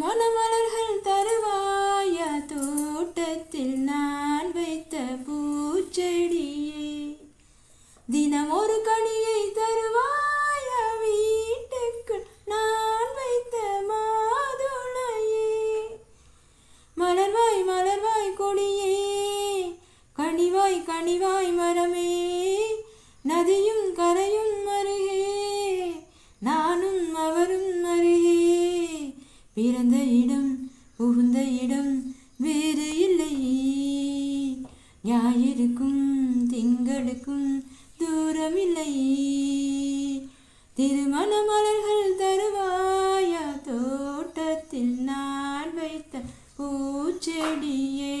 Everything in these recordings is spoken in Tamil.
திருமண மலர்கள் தருவாயா தோட்டத்தில் நான் வைத்த பூச்செடியே தினம் ஒரு கனியை தருவாயா வீட்டுக்குள் நான் வைத்த மாதுளையே மலர்வாய் மலர்வாய் கொடியே கனிவாய் கனிவாய் மரமே நதியும் கரையும் அருகே நானும் அவரும் அருகே பிறந்த இடம் புகுந்த இடம் வேறு இல்லை ஞாயிறுக்கும் திங்களுக்கும் தூரமில்லை திருமண மலர்கள் தருவாயா தோட்டத்தில் நான் வைத்த பூச்செடியே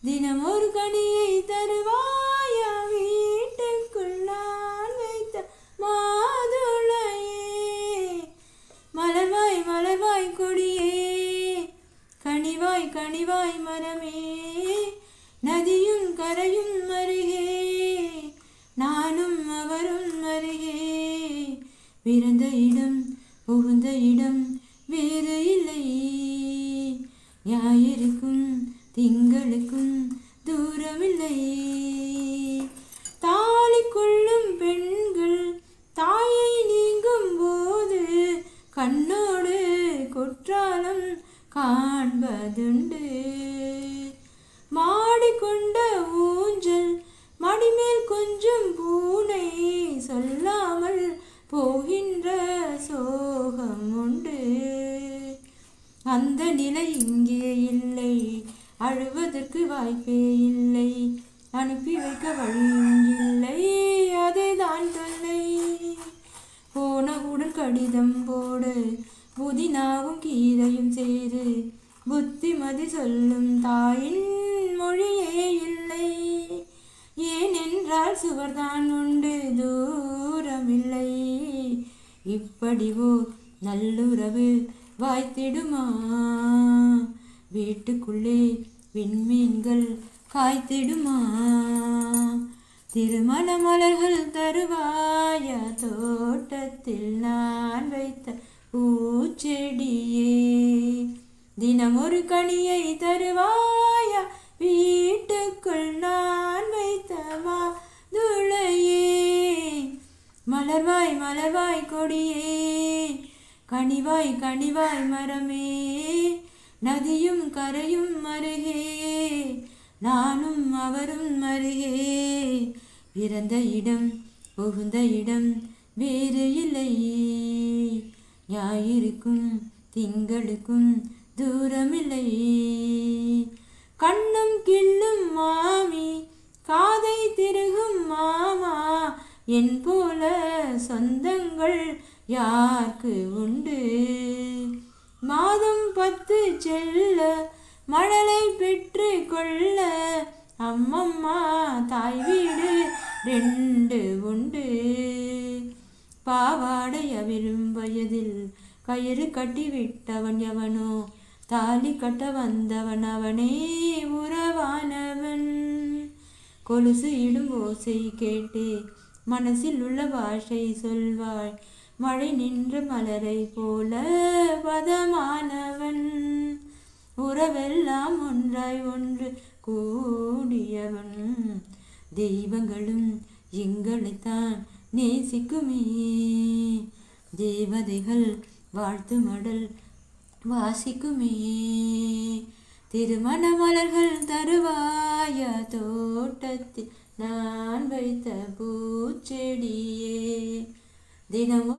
தினம் ஒரு கனியை தருவாயா வீட்டுக்குள் நான் வைத்த மாதுளையே மலர்வாய் மலர்வாய் கொடியே கனிவாய் கனிவாய் மரமே நதியும் கரையும் அருகே நானும் அவரும் அருகே பிறந்த இடம் புகுந்த இடம் வேறு இல்லை ஞாயிறுக்கும் திங்களுக்கும் தூரமில்லை தாலி கொள்ளும் பெண்கள் தாயை நீங்கும் போது கண்ணோடு குற்றாலம் காண்பதுண்டு மாடிக்கொண்ட ஊஞ்சல் மடிமேல் கொஞ்சம் பூனை சொல்லாமல் போகின்ற சோகம் உண்டு அந்த நிலை இங்கே இல்லை அழுவதற்கு வாய்ப்பே இல்லை அனுப்பி வைக்க வழியும் இல்லை அதேதான் தொல்லை போனவுடன் கடிதம் போடு புதினாவும் கீரையும் சேரு புத்திமதி சொல்லும் தாயின் மொழியே இல்லை ஏனென்றால் சுவர்தான் உண்டு தூரமில்லை இப்படிவோ நல்லுறவு வாய்த்திடுமா வீட்டுக்குள்ளே விண்மீன்கள் காய்த்திடுமா திருமண மலர்கள் தருவாயா தோட்டத்தில் நான் வைத்த பூச்செடியே தினம் ஒரு கனியை தருவாயா வீட்டுக்குள் நான் வைத்த மாதுளையே மலர்வாய் மலர்வாய் கொடியே கனிவாய் கனிவாய் மரமே நதியும் கரையும் அருகே நானும் அவரும் அருகே பிறந்த இடம் புகுந்த இடம் வேறு இல்லை ஞாயிறுக்கும் திங்களுக்கும் தூரமில்லை கண்ணும் கிள்ளும் மாமி காதை திருகும் மாமா என் போல சொந்தங்கள் யாருக்கு உண்டு மாதம் 10 செல்ல மழலை பெற்று கொள்ள அம்மம்மா தாய் வீடு 2 உண்டு பாவாடை அவிழும் வயதில் கயிறு கட்டி விட்டவன் எவனோ தாலி கட்ட வந்தவன் அவனே உறவானவன் கொலுசு இடும் ஓசை கேட்டு மனசில் உள்ள பாஷை சொல்வாய் மழை நின்ற மலரை போல பதமானவன் உறவெல்லாம் ஒன்றாய் ஒன்று கூடியவன் தெய்வங்களும் எங்களைத்தான் நேசிக்குமே தேவதைகள் வாழ்த்து மடல் வாசிக்குமே திருமண மலர்கள் தருவாயா தோட்டத்தில் நான் வைத்த பூச்செடியே தினமும்